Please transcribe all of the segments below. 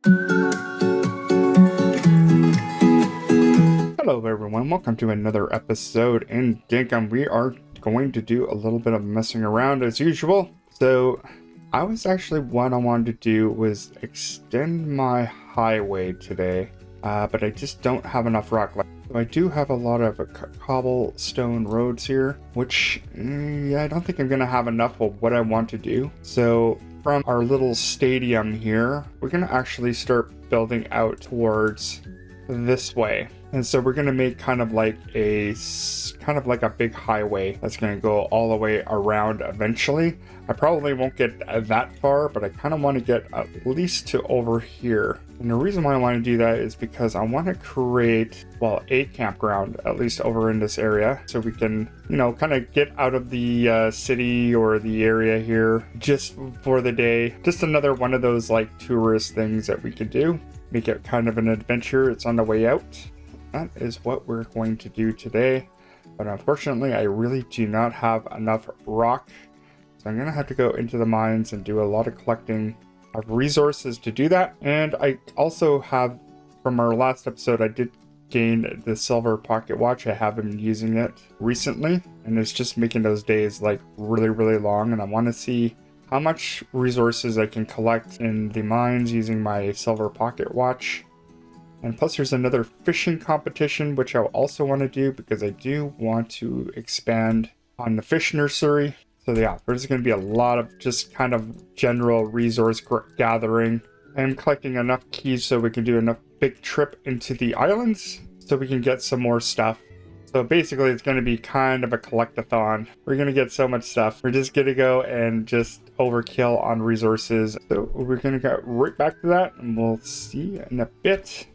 Hello everyone, welcome to another episode in Dinkum. We are going to do a little bit of messing around as usual. So what I wanted to do was extend my highway today, but I just don't have enough rock left. So I do have a lot of cobblestone roads here, which I don't think I'm gonna have enough of what I want to do. So from our little stadium here, we're gonna actually start building out towards this way. And so we're going to make kind of like a big highway that's going to go all the way around eventually. I probably won't get that far, but I kind of want to get at least to over here. And the reason why I want to do that is because I want to create, well, a campground, at least over in this area, so we can, kind of get out of the city or the area here just for the day. Just another one of those like tourist things that we could do. Make it kind of an adventure. It's on the way out. That is what we're going to do today. But unfortunately, I really do not have enough rock. So I'm going to have to go into the mines and do a lot of collecting of resources to do that. And I also have, from our last episode, I did gain the silver pocket watch. I have been using it recently. And it's just making those days like really, really long. And I want to see how much resources I can collect in the mines using my silver pocket watch. And plus there's another fishing competition, which I also want to do because I do want to expand on the fish nursery. So yeah, there's going to be a lot of just kind of general resource gathering. I'm collecting enough keys so we can do enough big trip into the islands so we can get some more stuff. So basically it's going to be kind of a collect-a-thon. We're going to get so much stuff. We're just going to go and just overkill on resources. So we're going to go right back to that and we'll see in a bit.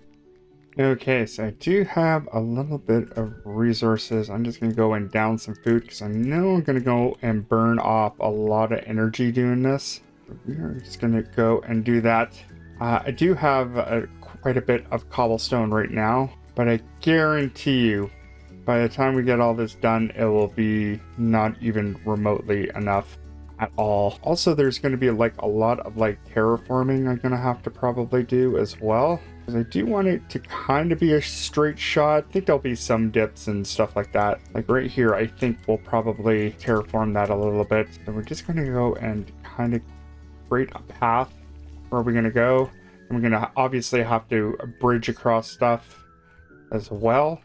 Okay, so I do have a little bit of resources. I'm just going to go and down some food because I know I'm going to go and burn off a lot of energy doing this. So we are just going to go and do that. I do have quite a bit of cobblestone right now, but I guarantee you by the time we get all this done, it will be not even remotely enough at all. Also, there's going to be like a lot of like terraforming I'm going to have to probably do as well. I do want it to kind of be a straight shot. I think there'll be some dips and stuff like that. Like right here, I think we'll probably terraform that a little bit. So we're just going to go and kind of create a path where we're going to go. And we're going to obviously have to bridge across stuff as well.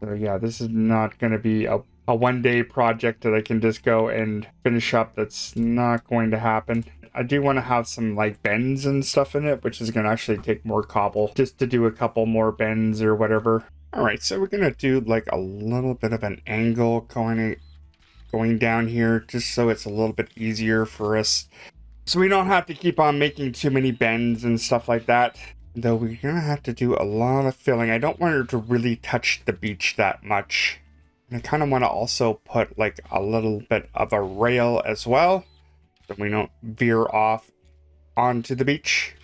So yeah, this is not going to be a one-day project that I can just go and finish up. That's not going to happen. I do want to have some like bends and stuff in it, which is going to actually take more cobble just to do a couple more bends or whatever. All right, so we're going to do like a little bit of an angle going down here just so it's a little bit easier for us. So we don't have to keep on making too many bends and stuff like that. Though we're going to have to do a lot of filling. I don't want her to really touch the beach that much. And I kind of want to also put like a little bit of a rail as well, so we don't veer off onto the beach.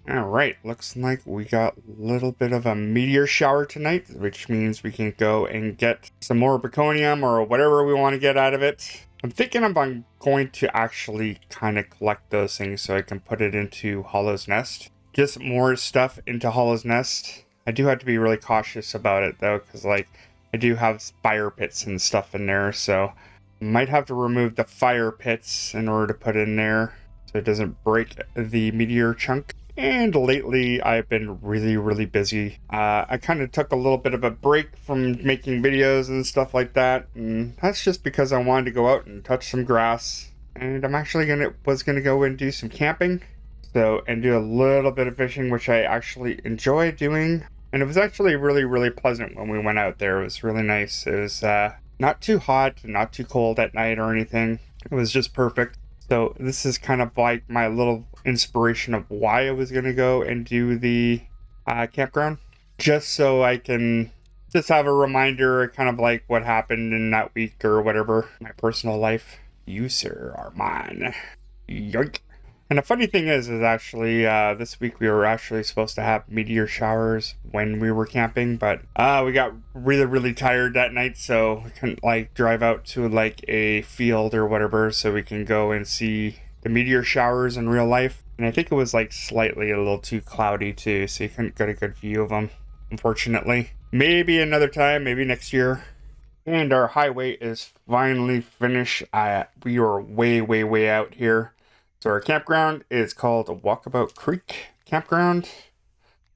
All right, looks like we got a little bit of a meteor shower tonight, which means we can go and get some more Baconium or whatever we want to get out of it. I'm thinking I'm going to actually kind of collect those things so I can put it into Hollow's Nest. Just more stuff into Hollow's Nest. I do have to be really cautious about it though, because like I do have fire pits and stuff in there, so might have to remove the fire pits in order to put in there so it doesn't break the meteor chunk. And lately I've been really, really busy. I kind of took a little bit of a break from making videos and stuff like that, and that's just because I wanted to go out and touch some grass. And I'm actually was gonna go and do some camping, and do a little bit of fishing, which I actually enjoy doing. And it was actually really, really pleasant when we went out there. It was really nice. It was not too hot, not too cold at night or anything. It was just perfect. So this is kind of like my little inspiration of why I was going to go and do the campground. Just so I can just have a reminder, kind of like what happened in that week or whatever. My personal life. You, sir, are mine. Yoink. And the funny thing is actually, this week we were actually supposed to have meteor showers when we were camping, but we got really, really tired that night, so we couldn't like drive out to like a field or whatever so we can go and see the meteor showers in real life. And I think it was like slightly a little too cloudy too, so you couldn't get a good view of them, unfortunately. Maybe another time, maybe next year. And our highway is finally finished. We are way out here. So our campground is called Walkabout Creek Campground.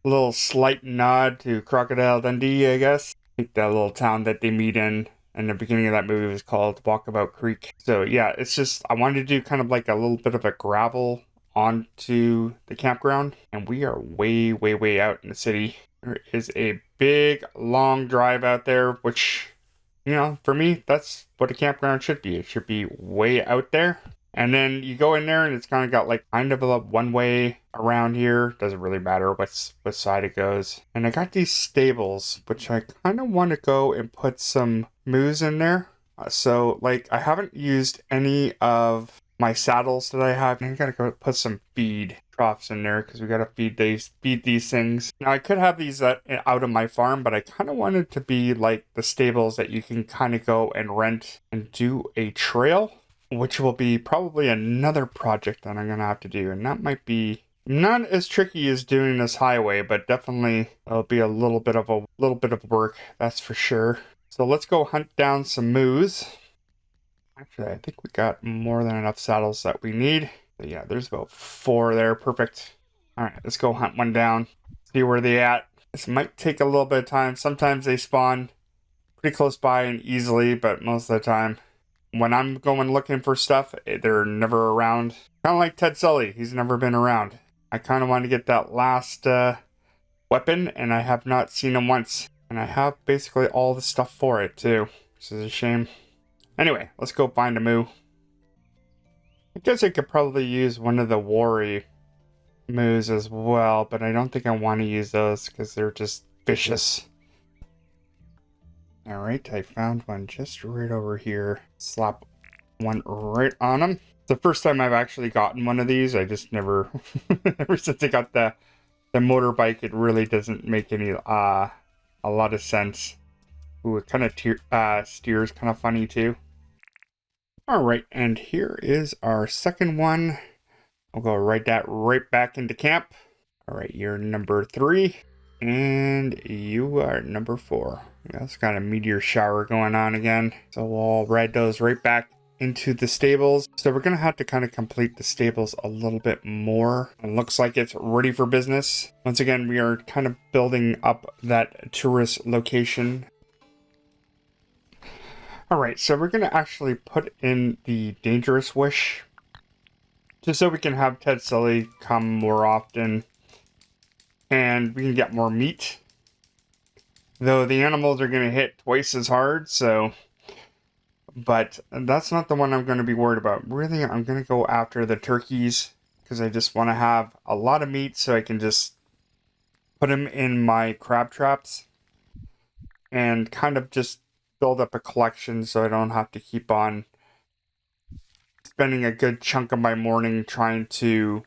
A little slight nod to Crocodile Dundee, I guess. I think that little town that they meet in the beginning of that movie was called Walkabout Creek. So yeah, it's just, I wanted to do kind of like a little bit of a gravel onto the campground. And we are way out in the city. There is a big, long drive out there, which, you know, for me, that's what a campground should be. It should be way out there. And then you go in there and it's kind of got like kind of a one way around here. Doesn't really matter what side it goes. And I got these stables, which I kind of want to go and put some moose in there. So like I haven't used any of my saddles that I have. And I gotta go put some feed troughs in there because we gotta feed these things. Now I could have these out of my farm, but I kind of wanted to be like the stables that you can kind of go and rent and do a trail, which will be probably another project that I'm gonna have to do, and that might be not as tricky as doing this highway, but definitely it'll be a little bit of work, that's for sure. So let's go hunt down some moose. Actually, I think we got more than enough saddles that we need. But yeah, there's about 4 there. Perfect. All right, let's go hunt one down. See where they at. This might take a little bit of time. Sometimes they spawn pretty close by and easily, but most of the time, when I'm going looking for stuff, they're never around. Kind of like Ted Sully. He's never been around. I kind of want to get that last weapon, and I have not seen him once. And I have basically all the stuff for it, too. Which is a shame. Anyway, let's go find a moo. I guess I could probably use one of the Wari moos as well, but I don't think I want to use those because they're just vicious. Alright, I found one just right over here. Slap one right on him. It's the first time I've actually gotten one of these. I just never... Ever since I got the motorbike, it really doesn't make any... a lot of sense. Ooh, it kind of steers kind of funny too. Alright, and here is our second one. I'll go right back into camp. Alright, you're number 3. And you are number 4. Yeah, it's got a meteor shower going on again. So we'll ride those right back into the stables. So we're going to have to kind of complete the stables a little bit more. It looks like it's ready for business. Once again, we are kind of building up that tourist location. Alright, so we're going to actually put in the dangerous wish. Just so we can have Ted Sully come more often. And we can get more meat. Though the animals are going to hit twice as hard, so... But that's not the one I'm going to be worried about. Really, I'm going to go after the turkeys. Because I just want to have a lot of meat so I can just put them in my crab traps. And kind of just build up a collection so I don't have to keep on spending a good chunk of my morning trying to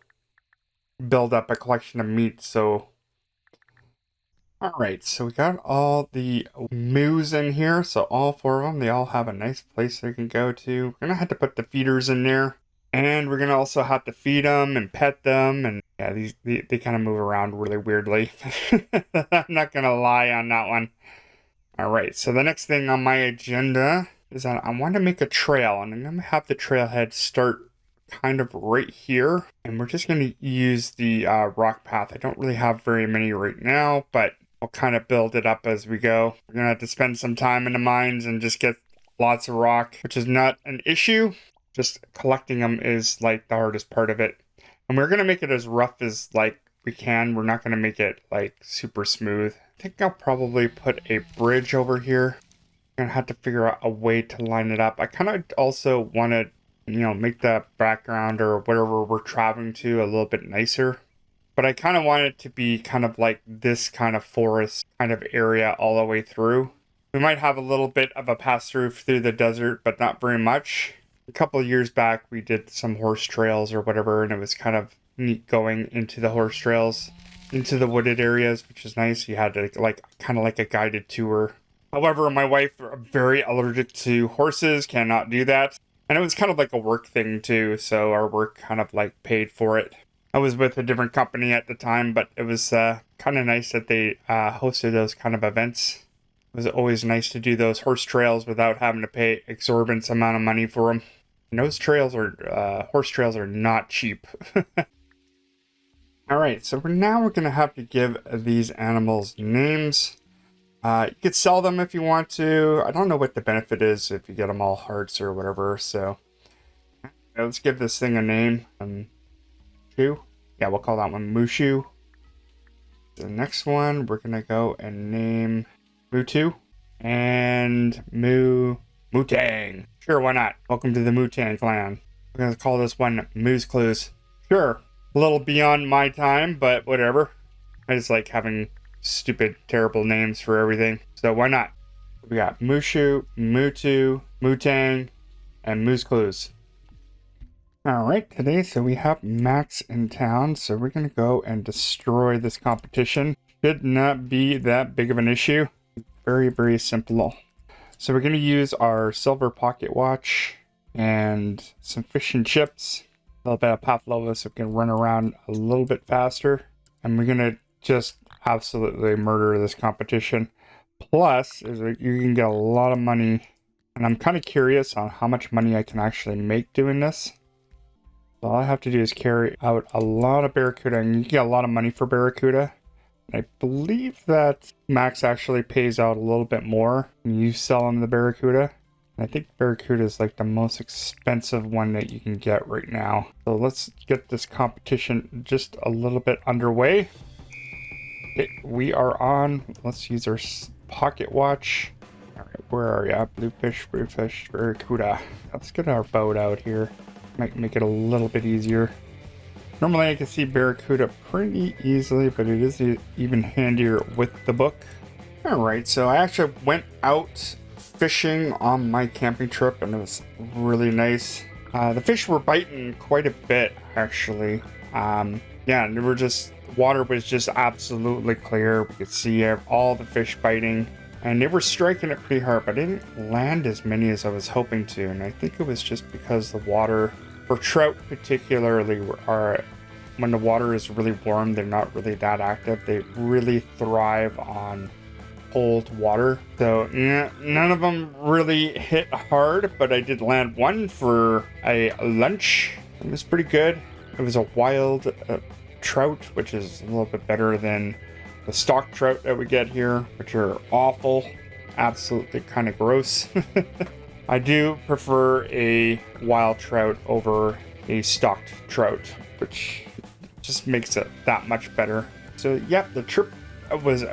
build up a collection of meat. So alright, so we got all the moose in here. So all 4 of them, they all have a nice place they can go to. We're gonna have to put the feeders in there, and we're gonna also have to feed them and pet them. And yeah, they kind of move around really weirdly. I'm not gonna lie on that one. Alright, so the next thing on my agenda is that I want to make a trail, and I'm going to have the trailhead start kind of right here, and we're just going to use the rock path. I don't really have very many right now, but I'll kind of build it up as we go. We're going to have to spend some time in the mines and just get lots of rock, which is not an issue. Just collecting them is like the hardest part of it. And we're going to make it as rough as like we can. We're not going to make it like super smooth. I think I'll probably put a bridge over here. I'm gonna have to figure out a way to line it up. I kind of also want to, you know, make the background or whatever we're traveling to a little bit nicer. But I kind of want it to be kind of like this kind of forest kind of area all the way through. We might have a little bit of a pass through the desert, but not very much. A couple of years back, we did some horse trails or whatever, and it was kind of neat going into the horse trails, into the wooded areas, which is nice. You had to like kind of like a guided tour. However, my wife is very allergic to horses, cannot do that. And it was kind of like a work thing too, so our work kind of like paid for it. I was with a different company at the time, but it was kind of nice that they hosted those kind of events. It was always nice to do those horse trails without having to pay exorbitant amount of money for them. And those trails are horse trails are not cheap. All right, so for now we're gonna have to give these animals names. You could sell them if you want to. I don't know what the benefit is if you get them all hearts or whatever. So let's give this thing a name. Mushu. Yeah, we'll call that one Mushu. The next one we're gonna go and name Mu-2 and Mu-Tang. Sure, why not? Welcome to the Mu-Tang clan. We're gonna call this one Moose Clues. Sure, a little beyond my time, but whatever. I just like having stupid, terrible names for everything. So why not? We got Mushu, Mu-2, Mu-Tang, and Moose Clues. Alright, today, so we have Max in town, so we're gonna go and destroy this competition. Should not be that big of an issue. Very, very simple. So we're gonna use our silver pocket watch and some fish and chips, a little bit of pavlova so we can run around a little bit faster. And we're gonna just absolutely murder this competition. Plus, you can get a lot of money, and I'm kind of curious on how much money I can actually make doing this. So all I have to do is carry out a lot of barracuda, and you get a lot of money for barracuda. And I believe that Max actually pays out a little bit more when you sell him the barracuda. And I think barracuda is like the most expensive one that you can get right now. So let's get this competition just a little bit underway. Okay, we are on. Let's use our pocket watch. All right, where are you? Bluefish, barracuda. Let's get our boat out here. Might make it a little bit easier. Normally I can see barracuda pretty easily, but it is even handier with the book. Alright, so I actually went out fishing on my camping trip, and it was really nice. The fish were biting quite a bit, actually. Yeah, and water was just absolutely clear. We could see all the fish biting, and they were striking it pretty hard, but I didn't land as many as I was hoping to, and I think it was just because the water, for trout particularly, when the water is really warm, they're not really that active. They really thrive on cold water. So yeah, none of them really hit hard, but I did land one for a lunch. It was pretty good. It was a wild trout, which is a little bit better than the stock trout that we get here, which are awful. Absolutely kind of gross. I do prefer a wild trout over a stocked trout, which just makes it that much better. So yeah, the trip was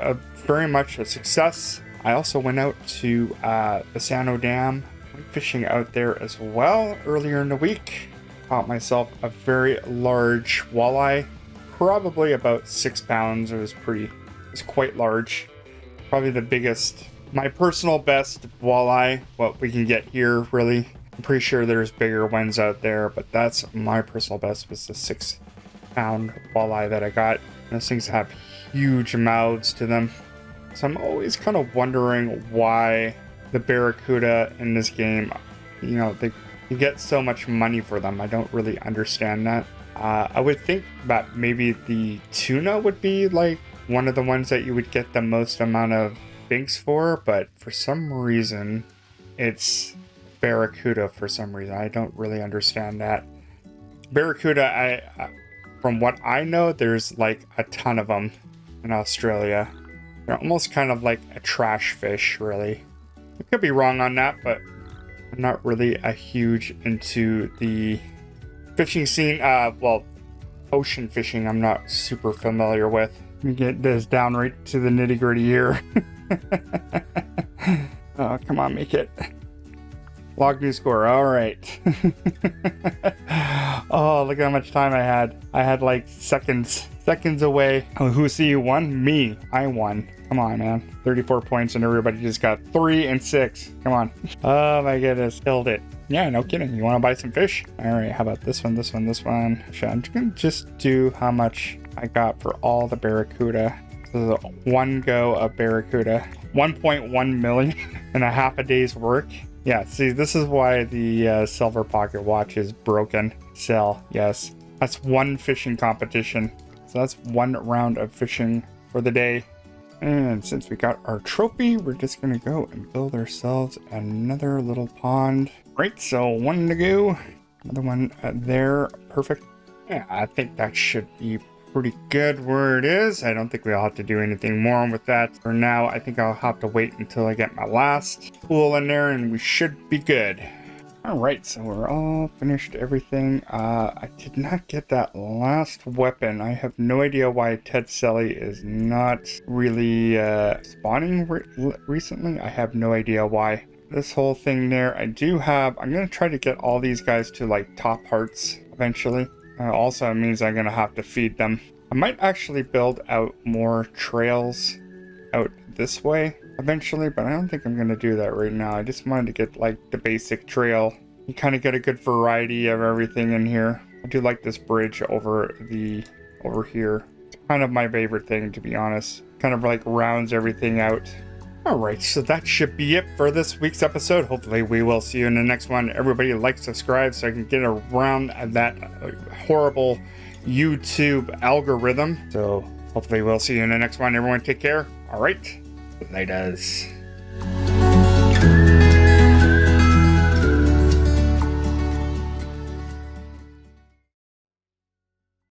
very much a success. I also went out to Bassano Dam, went fishing out there as well earlier in the week. Caught myself a very large walleye, probably about 6 pounds. It was quite large. Probably the biggest, my personal best walleye, what we can get here, really. I'm pretty sure there's bigger ones out there, but that's my personal best, was the 6 pound walleye that I got. Those things have huge mouths to them. So I'm always kind of wondering why the barracuda in this game, you get so much money for them. I don't really understand that. I would think that maybe the tuna would be like one of the ones that you would get the most amount of Dinks for, but for some reason it's barracuda for some reason. I don't really understand that. Barracuda, from what I know, there's like a ton of them in Australia. They're almost kind of like a trash fish, really. I could be wrong on that, but I'm not really a huge into the fishing scene. Ocean fishing I'm not super familiar with. Let me get this down right to the nitty gritty here. Oh, come on, make it. Log new score. All right. Oh, look how much time I had. I had like seconds away. Oh, who see you won? Me. I won. Come on, man. 34 points and everybody just got 3 and 6. Come on. Oh my goodness. Killed it. Yeah, no kidding. You want to buy some fish? All right. How about this one, this one, this one? I'm going to just do how much I got for all the barracuda. So one go of barracuda. 1.1 million in a half a day's work. Yeah, see, this is why the silver pocket watch is broken. Sell, yes. That's one fishing competition. So that's one round of fishing for the day. And since we got our trophy, we're just gonna go and build ourselves another little pond. Right, so one to go. Another one there. Perfect. Yeah, I think that should be pretty good where it is. I don't think we'll have to do anything more with that. For now, I think I'll have to wait until I get my last pool in there and we should be good. Alright, so we're all finished everything. I did not get that last weapon. I have no idea why Ted Selly is not really spawning recently. I have no idea why. This whole thing there, I do have... I'm going to try to get all these guys to like top hearts eventually. Also, it means I'm going to have to feed them. I might actually build out more trails out this way eventually, but I don't think I'm going to do that right now. I just wanted to get like the basic trail. You kind of get a good variety of everything in here. I do like this bridge over here. It's kind of my favorite thing, to be honest. Kind of like rounds everything out. Alright, so that should be it for this week's episode. Hopefully we will see you in the next one. Everybody like, subscribe so I can get around that horrible YouTube algorithm. So hopefully we'll see you in the next one. Everyone take care. Alright, laters.